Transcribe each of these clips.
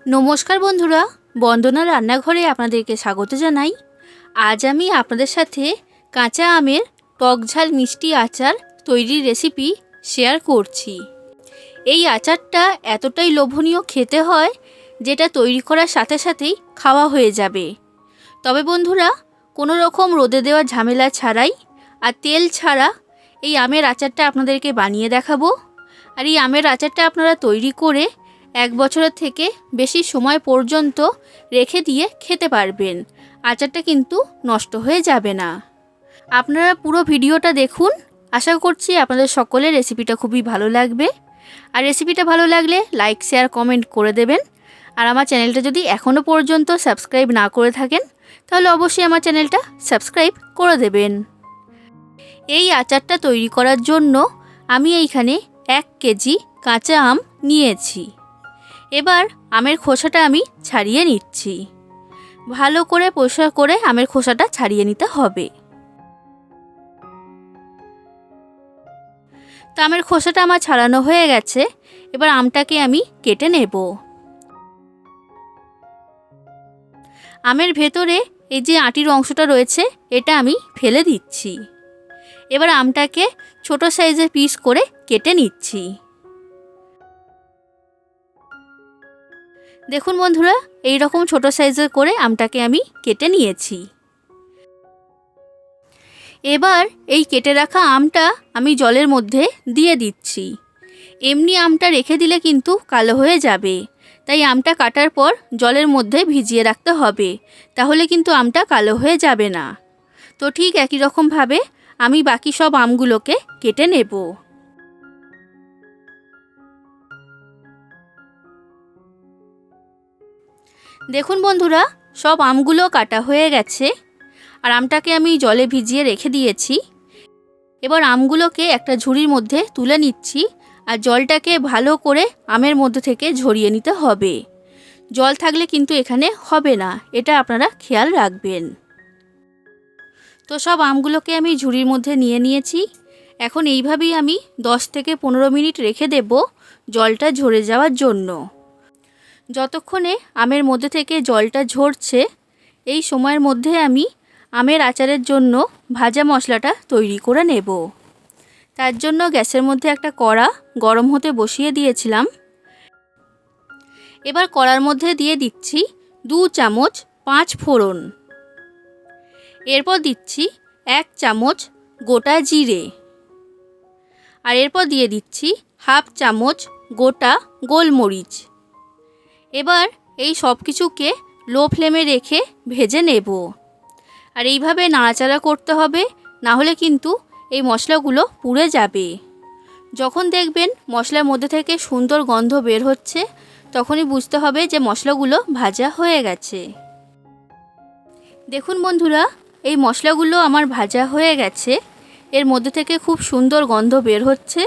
নমস্কার বন্ধুরা, বন্দনা রান্নাঘরে আপনাদেরকে স্বাগত জানাই। আজ আমি আপনাদের সাথে কাঁচা আমের টক ঝাল মিষ্টি আচার তৈরির রেসিপি শেয়ার করছি। এই আচারটা এতটাই লোভনীয় খেতে হয়, যেটা তৈরি করার সাথে সাথেই খাওয়া হয়ে যাবে। তবে বন্ধুরা, কোনো রকম রোদে দেওয়া ঝামেলা ছাড়াই আর তেল ছাড়া এই আমের আচারটা আপনাদেরকে বানিয়ে দেখাবো। আর এই আমের আচারটা আপনারা তৈরি করে 1 বছরের থেকে বেশি সময় পর্যন্ত রেখে দিয়ে খেতে পারবেন। আচারটা কিন্তু নষ্ট হয়ে যাবে না। আপনারা পুরো ভিডিওটা দেখুন। আশা করছি আপনাদের সকলের রেসিপিটা খুবই ভালো লাগবে। আর রেসিপিটা ভালো লাগলে লাইক, শেয়ার, কমেন্ট করে দেবেন। আর আমার চ্যানেলটা যদি এখনও পর্যন্ত সাবস্ক্রাইব না করে থাকেন, তাহলে অবশ্যই আমার চ্যানেলটা সাবস্ক্রাইব করে দেবেন। এই আচারটা তৈরি করার জন্য আমি এইখানে 1 কেজি কাঁচা আম নিয়েছি। এবার আমের খোসাটা আমি ছাড়িয়ে নিচ্ছি। ভালো করে পরিষ্কার করে আমের খোসাটা ছাড়িয়ে নিতে হবে। তো আমের খোসাটা আমার ছাড়ানো হয়ে গেছে। এবার আমটাকে আমি কেটে নেব। আমের ভেতরে এই যে আটির অংশটা রয়েছে, এটা আমি ফেলে দিচ্ছি। এবার আমটাকে ছোট সাইজের পিস করে কেটে নিচ্ছি। দেখুন বন্ধুরা, এই রকম ছোট সাইজের করে আমটাকে আমি কেটে নিয়েছি। এবার এই কেটে রাখা আমটা আমি জলের মধ্যে দিয়ে দিচ্ছি। এমনি আমটা রেখে দিলে কিন্তু কালো হয়ে যাবে, তাই আমটা কাটার পর জলের মধ্যে ভিজিয়ে রাখতে হবে, তাহলে কিন্তু আমটা কালো হয়ে যাবে না। তো ঠিক একই রকমভাবে আমি বাকি সব আমগুলোকে কেটে নেব। দেখুন বন্ধুরা, সব আমগুলো কাটা হয়ে গেছে। আর আমটাকে আমি জলে ভিজিয়ে রেখে দিয়েছি। এবার আমগুলোকে একটা ঝুড়ির মধ্যে তুলে নিচ্ছি। আর জলটাকে ভালো করে আমের মধ্যে থেকে ঝরিয়ে নিতে হবে। জল থাকলে কিন্তু এখানে হবে না, এটা আপনারা খেয়াল রাখবেন। তো সব আমগুলোকে আমি ঝুড়ির মধ্যে নিয়ে নিয়েছি। এখন এইভাবেই আমি 10 থেকে 15 মিনিট রেখে দেব জলটা ঝরে যাওয়ার জন্য। যতক্ষণে আমের মধ্যে থেকে জলটা ঝরছে, এই সময়ের মধ্যে আমি আমের আচারের জন্য ভাজা মশলাটা তৈরি করে নেব। তার জন্য গ্যাসের মধ্যে একটা কড়া গরম হতে বসিয়ে দিয়েছিলাম। এবার কড়ার মধ্যে দিয়ে দিচ্ছি 2 চামচ 5 ফোড়ন। এরপর দিচ্ছি 1 চামচ গোটা জিরে। আর এরপর দিয়ে দিচ্ছি 1/2 চামচ গোটা গোলমরিচ। এবার এই সব কিছুকে লো ফ্লেমে রেখে ভেজে নেব। আর এইভাবে নাড়াচাড়া করতে হবে, না হলে কিন্তু এই মশলাগুলো পুড়ে যাবে। যখন দেখবেন মশলার মধ্যে থেকে সুন্দর গন্ধ বের হচ্ছে, তখনই বুঝতে হবে যে মশলাগুলো ভাজা হয়ে গেছে। দেখুন বন্ধুরা, এই মশলাগুলো আমার ভাজা হয়ে গেছে। এর মধ্যে থেকে খুব সুন্দর গন্ধ বের হচ্ছে।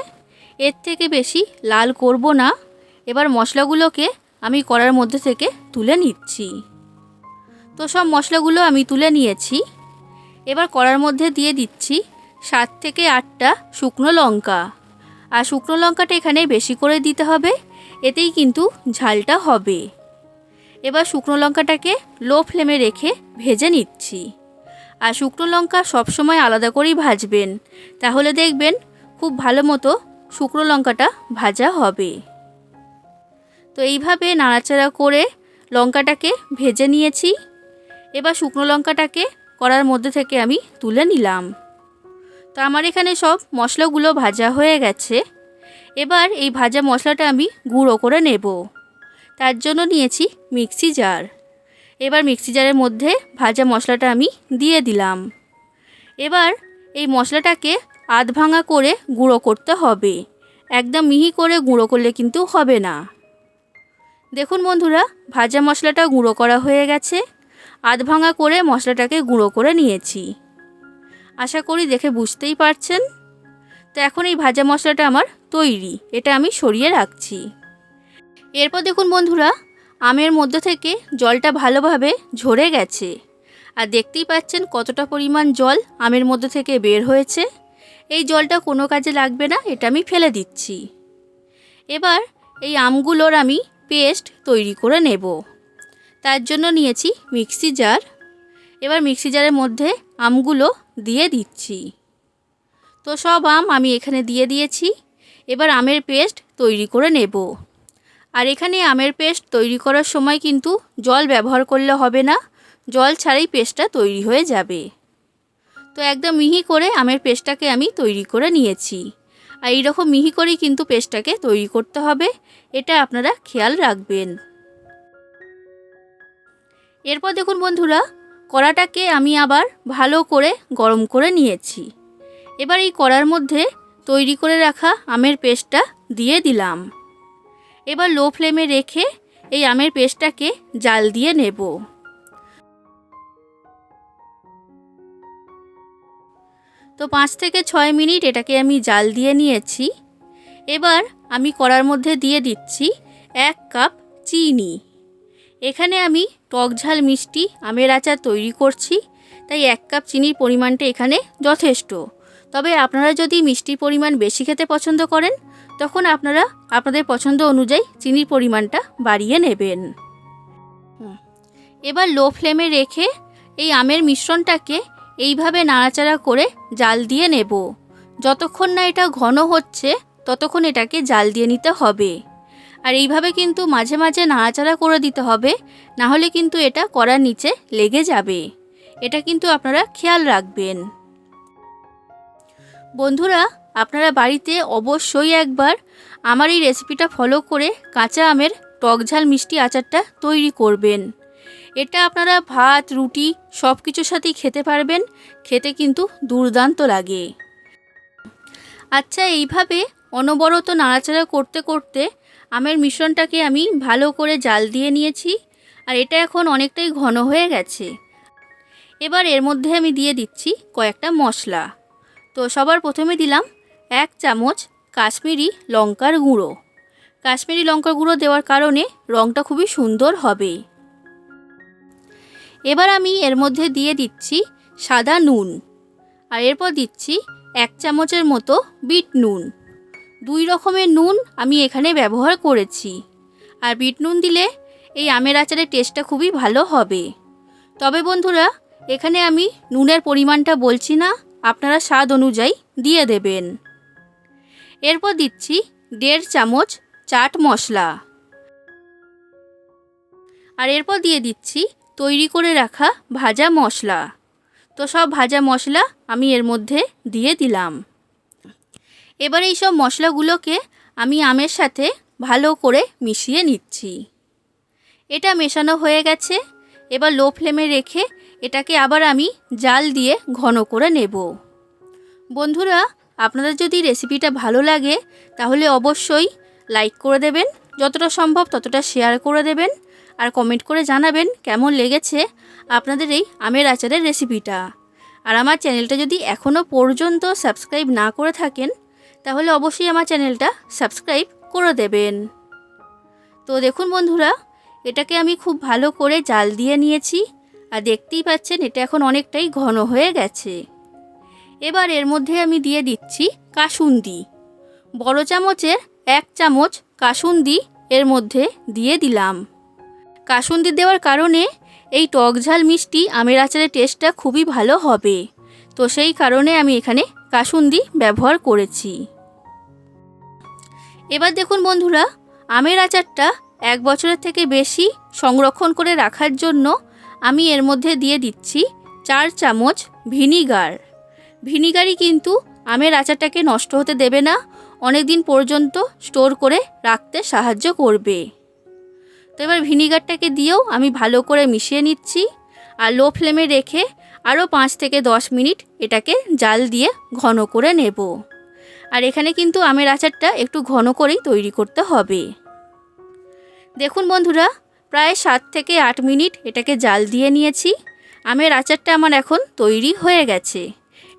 এর থেকে বেশি লাল করব না। এবার মশলাগুলোকে আমি কড়ার মধ্যে থেকে তুলে নিচ্ছি। তো সব মশলাগুলো আমি তুলে নিয়েছি। এবার কড়ার মধ্যে দিয়ে দিচ্ছি 7 থেকে 8টা শুকনো লঙ্কা। আর শুকনো লঙ্কাটা এখানে বেশি করে দিতে হবে, এতেই কিন্তু ঝালটা হবে। এবার শুকনো লঙ্কাটাকে লো ফ্লেমে রেখে ভেজে নিচ্ছি। আর শুকনো লঙ্কা সবসময় আলাদা করেই ভাজবেন, তাহলে দেখবেন খুব ভালো মতো শুকনো লঙ্কাটা ভাজা হবে। তো এইভাবে নাড়াচাড়া করে লঙ্কাটাকে ভেজে নিয়েছি। এবার শুকনো লঙ্কাটাকে কড়ার মধ্যে থেকে আমি তুলে নিলাম। তো আমার এখানে সব মশলাগুলো ভাজা হয়ে গেছে। এবার এই ভাজা মশলাটা আমি গুঁড়ো করে নেব। তার জন্য নিয়েছি মিক্সি জার। এবার মিক্সি জারের মধ্যে ভাজা মশলাটা আমি দিয়ে দিলাম। এবার এই মশলাটাকে আধ ভাঙা করে গুঁড়ো করতে হবে, একদম মিহি করে গুঁড়ো করলে কিন্তু হবে না। দেখুন বন্ধুরা, ভাজা মশলাটা গুঁড়ো করা হয়ে গেছে। আধ ভাঙা করে মশলাটাকে গুঁড়ো করে নিয়েছি। আশা করি দেখে বুঝতেই পারছেন। তো এখন এই ভাজা মশলাটা আমার তৈরি, এটা আমি সরিয়ে রাখছি। এরপর দেখুন বন্ধুরা, আমের মধ্যে থেকে জলটা ভালোভাবে ঝরে গেছে। আর দেখতেই পাচ্ছেন কতটা পরিমাণ জল আমের মধ্যে থেকে বের হয়েছে। এই জলটা কোনো কাজে লাগবে না, এটা আমি ফেলে দিচ্ছি। এবার এই আমগুলোর আমি পেস্ট তৈরি করে নেব। তার জন্য নিয়েছি মিক্সি জার। এবার মিক্সি জারের মধ্যে আমগুলো দিয়ে দিচ্ছি। তো সব আম আমি এখানে দিয়ে দিয়েছি। এবার আমের পেস্ট তৈরি করে নেব। আর এখানে আমের পেস্ট তৈরি করার সময় কিন্তু জল ব্যবহার করলে হবে না, জল ছাড়াই পেস্টটা তৈরি হয়ে যাবে। তো একদম মিহি করে আমের পেস্টটাকে আমি তৈরি করে নিয়েছি। আর এইরকম মিহি করেই কিন্তু পেস্টটাকে তৈরি করতে হবে, এটা আপনারা খেয়াল রাখবেন। এরপর দেখুন বন্ধুরা, কড়াটাকে আমি আবার ভালো করে গরম করে নিয়েছি। এবার এই কড়ার মধ্যে তৈরি করে রাখা আমের পেস্টটা দিয়ে দিলাম। এবার লো ফ্লেমে রেখে এই আমের পেস্টটাকে জাল দিয়ে নেব। তো 5 থেকে 6 মিনিট এটাকে আমি জাল দিয়ে নিয়েছি। এবার আমি কড়ার মধ্যে দিয়ে দিচ্ছি 1 কাপ চিনি। এখানে আমি টক ঝাল মিষ্টি আমের আচার তৈরি করছি, তাই 1 কাপ চিনির পরিমাণটা এখানে যথেষ্ট। তবে আপনারা যদি মিষ্টির পরিমাণ বেশি খেতে পছন্দ করেন, তখন আপনারা আপনাদের পছন্দ অনুযায়ী চিনির পরিমাণটা বাড়িয়ে নেবেন। এবার লো ফ্লেমে রেখে এই আমের মিশ্রণটাকে এইভাবে নাড়াচাড়া করে জাল দিয়ে নেব। যতক্ষণ না এটা ঘন হচ্ছে ততক্ষণ এটাকে জাল দিয়ে নিতে হবে। আর এইভাবে কিন্তু মাঝে মাঝে নাড়াচাড়া করে দিতে হবে, না হলে কিন্তু এটা কড়ার নিচে লেগে যাবে। এটা কিন্তু আপনারা খেয়াল রাখবেন। বন্ধুরা, আপনারা বাড়িতে অবশ্যই একবার আমার এই রেসিপিটা ফলো করে কাঁচা আমের টক ঝাল মিষ্টি আচারটা তৈরি করবেন। এটা আপনারা ভাত, রুটি সব কিছুর সাথেই খেতে পারবেন, খেতে কিন্তু দুর্দান্ত লাগে। আচ্ছা, এইভাবে অনবরত নাড়াচাড়া করতে করতে আমের মিশ্রণটাকে আমি ভালো করে জাল দিয়ে নিয়েছি। আর এটা এখন অনেকটাই ঘন হয়ে গেছে। এবার এর মধ্যে আমি দিয়ে দিচ্ছি কয়েকটা মশলা। তো সবার প্রথমে দিলাম 1 চামচ কাশ্মীরি লঙ্কার গুঁড়ো। কাশ্মীরি লঙ্কার গুঁড়ো দেওয়ার কারণে রঙটা খুবই সুন্দর হবে। এবার আমি এর মধ্যে দিয়ে দিচ্ছি সাদা নুন। আর এরপর দিচ্ছি 1 চামচের মতো বিট নুন। 2 রকমের নুন আমি এখানে ব্যবহার করেছি। আর বিট নুন দিলে এই আমের আচারের টেস্টটা খুবই ভালো হবে। তবে বন্ধুরা, এখানে আমি নুনের পরিমাণটা বলছি না, আপনারা স্বাদ অনুযায়ী দিয়ে দেবেন। এরপর দিচ্ছি 1.5 চামচ চাট মশলা। আর এরপর দিয়ে দিচ্ছি তৈরি করে রাখা ভাজা মশলা। তো সব ভাজা মশলা আমি এর মধ্যে দিয়ে দিলাম। এবার এই সব মশলাগুলোকে আমি আমের সাথে ভালো করে মিশিয়ে নিচ্ছি। এটা মেশানো হয়ে গেছে। এবার লো ফ্লেমে রেখে এটাকে আবার আমি জাল দিয়ে ঘন করে নেব। বন্ধুরা, আপনাদের যদি রেসিপিটা ভালো লাগে তাহলে অবশ্যই লাইক করে দেবেন, যতটা সম্ভব ততটা শেয়ার করে দেবেন, আর কমেন্ট করে জানাবেন কেমন লেগেছে আপনাদের এই আমের আচারের রেসিপিটা। আর আমার চ্যানেলটা যদি এখনও পর্যন্ত সাবস্ক্রাইব না করে থাকেন তাহলে অবশ্যই আমার চ্যানেলটা সাবস্ক্রাইব করে দেবেন। তো দেখুন বন্ধুরা, এটাকে আমি খুব ভালো করে জাল দিয়ে নিয়েছি। আর দেখতেই পাচ্ছেন এটা এখন অনেকটাই ঘন হয়ে গেছে। এবার এর মধ্যে আমি দিয়ে দিচ্ছি কাসুন্দি। বড় চামচের 1 চামচ কাসুন্দি এর মধ্যে দিয়ে দিলাম। কাসুন্দি দেওয়ার কারণে এই টক ঝাল মিষ্টি আমের আচারের টেস্টটা খুবই ভালো হবে। তো সেই কারণে আমি এখানে কাসুন্দি ব্যবহার করেছি। এবার দেখুন বন্ধুরা, আমের আচারটা 1 বছরের থেকে বেশি সংরক্ষণ করে রাখার জন্য আমি এর মধ্যে দিয়ে দিচ্ছি 4 চামচ ভিনিগার। ভিনিগারই কিন্তু আমের আচারটাকে নষ্ট হতে দেবে না, অনেক দিন পর্যন্ত স্টোর করে রাখতে সাহায্য করবে। তো এবার ভিনিগারটাকে দিয়েও আমি ভালো করে মিশিয়ে নিচ্ছি। আর লো ফ্লেমে রেখে আরও 5 থেকে 10 মিনিট এটাকে জাল দিয়ে ঘন করে নেব। আর এখানে কিন্তু আমের আচারটা একটু ঘন করেই তৈরি করতে হবে। দেখুন বন্ধুরা, প্রায় 7 থেকে 8 মিনিট এটাকে জাল দিয়ে নিয়েছি। আমের আচারটা আমার এখন তৈরি হয়ে গেছে।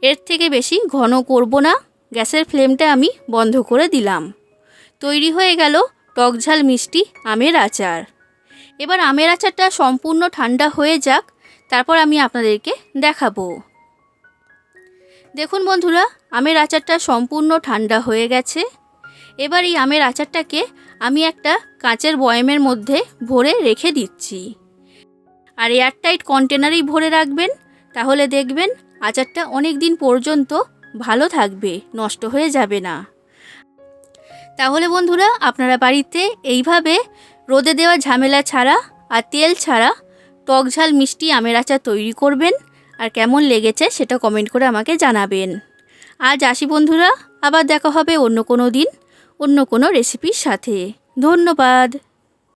এর থেকে বেশি ঘন করব না, গ্যাসের ফ্লেমটা আমি বন্ধ করে দিলাম। তৈরি হয়ে গেল টক ঝাল মিষ্টি আমের আচার। এবার আমের আচারটা সম্পূর্ণ ঠান্ডা হয়ে যাক, তারপর আমি আপনাদেরকে দেখাবো। দেখুন বন্ধুরা, আমের আচারটা সম্পূর্ণ ঠান্ডা হয়ে গেছে। এবার এই আমের আচারটাকে আমি একটা কাঁচের বয়ামের মধ্যে ভরে রেখে দিচ্ছি। আর এয়ারটাইট কন্টেনারেই ভরে রাখবেন, তাহলে দেখবেন আচারটা অনেক দিন পর্যন্ত ভালো থাকবে, নষ্ট হয়ে যাবে না। তাহলে বন্ধুরা, আপনারা বাড়িতে এইভাবে রোদে দেওয়া ঝামেলা ছাড়া আর তেল ছাড়া টক ঝাল মিষ্টি আমের আচার তৈরি করবেন। আর কেমন লেগেছে সেটা কমেন্ট করে আমাকে জানাবেন। আজ আসি বন্ধুরা, আবার দেখা হবে অন্য কোনো দিন অন্য কোনো রেসিপির সাথে। ধন্যবাদ।